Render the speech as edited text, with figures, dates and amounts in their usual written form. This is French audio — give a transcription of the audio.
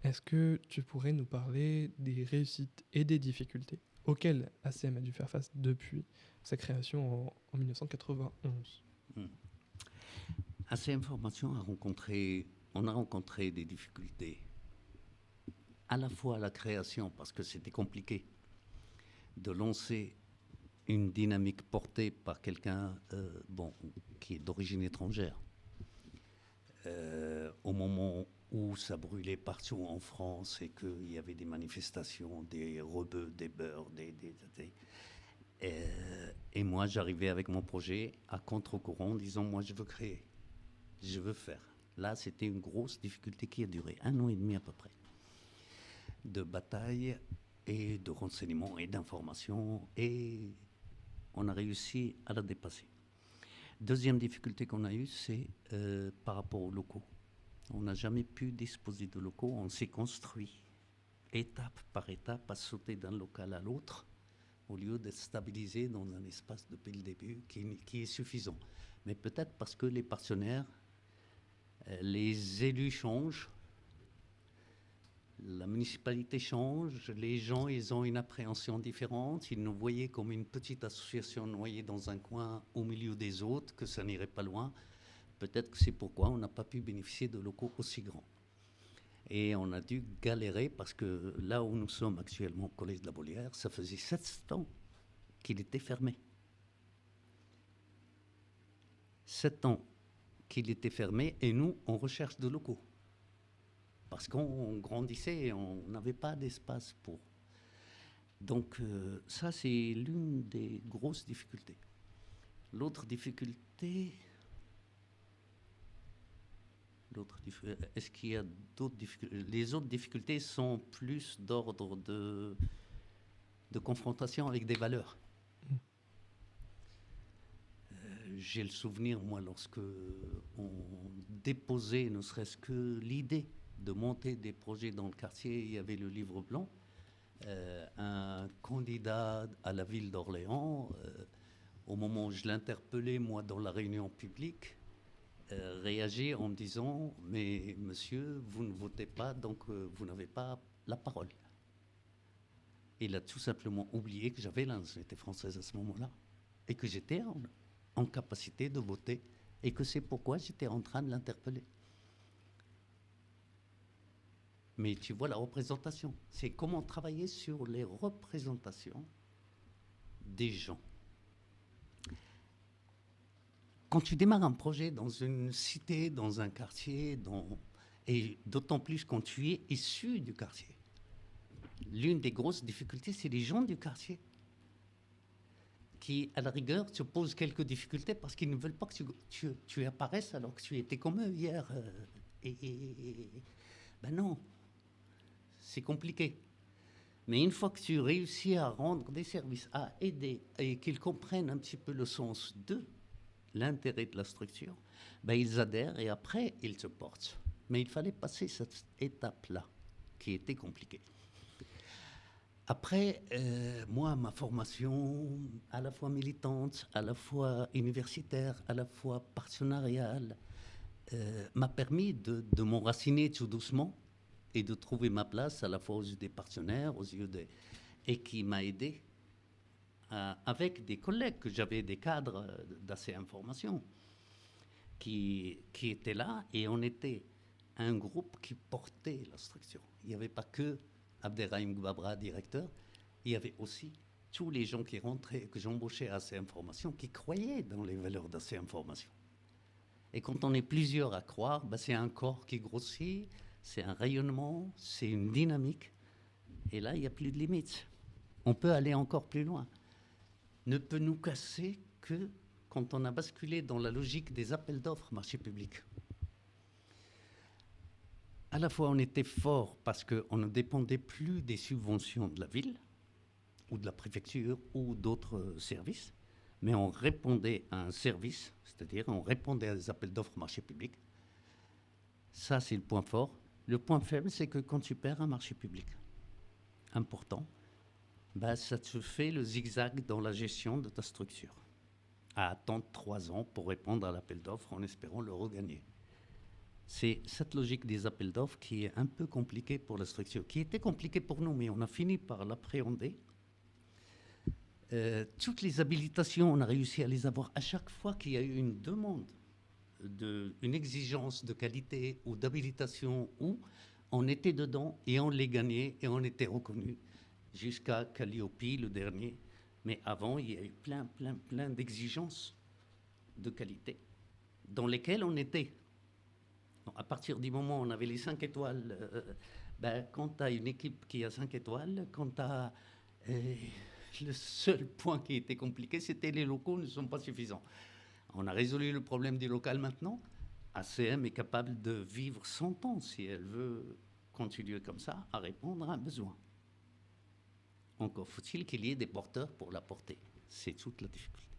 Est-ce que tu pourrais nous parler des réussites et des difficultés auxquelles ACM a dû faire face depuis sa création en 1991? Hmm. ACM Formation on a rencontré des difficultés, à la fois à la création, parce que c'était compliqué de lancer une dynamique portée par quelqu'un qui est d'origine étrangère. Au moment où ça brûlait partout en France et qu'il y avait des manifestations, des rebeux, des beurs, et moi j'arrivais avec mon projet à contre-courant en disant moi je veux créer, je veux faire. Là c'était une grosse difficulté qui a duré 1 an et demi à peu près, de bataille et de renseignements et d'informations, et on a réussi à la dépasser. Deuxième difficulté qu'on a eue, c'est par rapport aux locaux. On n'a jamais pu disposer de locaux, on s'est construit étape par étape à sauter d'un local à l'autre au lieu d'être stabilisé dans un espace depuis le début qui est suffisant. Mais peut-être parce que les partenaires, les élus changent, la municipalité change, les gens ils ont une appréhension différente, ils nous voyaient comme une petite association noyée dans un coin au milieu des autres, que ça n'irait pas loin. Peut-être que c'est pourquoi on n'a pas pu bénéficier de locaux aussi grands. Et on a dû galérer parce que là où nous sommes actuellement au Collège de la Bruyère, ça faisait 7 ans qu'il était fermé. 7 ans qu'il était fermé et nous, on recherche de locaux. Parce qu'on grandissait et on n'avait pas d'espace pour. Donc ça, c'est l'une des grosses difficultés. L'autre difficulté... Est-ce qu'il y a d'autres difficultés? Les autres difficultés sont plus d'ordre de confrontation avec des valeurs. J'ai le souvenir, moi, lorsque on déposait ne serait-ce que l'idée de monter des projets dans le quartier, il y avait le livre blanc. Un candidat à la ville d'Orléans, au moment où je l'interpellais, moi, dans la réunion publique, réagit en me disant « Mais monsieur, vous ne votez pas, donc vous n'avez pas la parole. » Il a tout simplement oublié que j'avais la nationalité française à ce moment-là et que j'étais en capacité de voter et que c'est pourquoi j'étais en train de l'interpeller. Mais tu vois la représentation, c'est comment travailler sur les représentations des gens. Quand tu démarres un projet dans une cité, dans un quartier, et d'autant plus quand tu es issu du quartier, l'une des grosses difficultés, c'est les gens du quartier qui, à la rigueur, se posent quelques difficultés parce qu'ils ne veulent pas que tu apparaisses alors que tu étais comme eux hier. Ben non, c'est compliqué. Mais une fois que tu réussis à rendre des services, à aider, et qu'ils comprennent un petit peu le sens de l'intérêt de la structure, ben ils adhèrent et après, ils se portent. Mais il fallait passer cette étape-là, qui était compliquée. Après, moi, ma formation, à la fois militante, à la fois universitaire, à la fois partenariale, m'a permis de m'enraciner tout doucement et de trouver ma place à la fois aux yeux des partenaires, aux yeux des... et qui m'a aidé avec des collègues que j'avais, des cadres d'ACM Formation, qui étaient là, et on était un groupe qui portait la structure. Il n'y avait pas que Abderrahim Gbabra, directeur, il y avait aussi tous les gens qui rentraient, que j'embauchais à ACM Formation, qui croyaient dans les valeurs d'ACM Formation. Et quand on est plusieurs à croire, ben c'est un corps qui grossit, c'est un rayonnement, c'est une dynamique. Et là, il n'y a plus de limites. On peut aller encore plus loin. Ne peut nous casser que quand on a basculé dans la logique des appels d'offres marché public. À la fois, on était fort parce qu'on ne dépendait plus des subventions de la ville ou de la préfecture ou d'autres services, mais on répondait à un service, c'est-à-dire on répondait à des appels d'offres marché public. Ça, c'est le point fort. Le point faible, c'est que quand tu perds un marché public important, ben, ça te fait le zigzag dans la gestion de ta structure, à attendre 3 ans pour répondre à l'appel d'offres en espérant le regagner. c'est cette logique des appels d'offres qui est un peu compliquée pour la structure, qui était compliquée pour nous, mais on a fini par l'appréhender. Toutes les habilitations, on a réussi à les avoir à chaque fois qu'il y a eu une demande, une exigence de qualité ou d'habilitation, où on était dedans et on les gagnait et on était reconnu jusqu'à Calliope, le dernier. Mais avant, il y a eu plein d'exigences de qualité dans lesquelles on était. Donc, à partir du moment où on avait les 5 étoiles, quand tu as une équipe qui a 5 étoiles, quand tu as... le seul point qui était compliqué, c'était les locaux ne sont pas suffisants. On a résolu le problème du local maintenant. ACM est capable de vivre 100 ans si elle veut continuer comme ça à répondre à un besoin. Encore faut-il qu'il y ait des porteurs pour la porter. C'est toute la difficulté.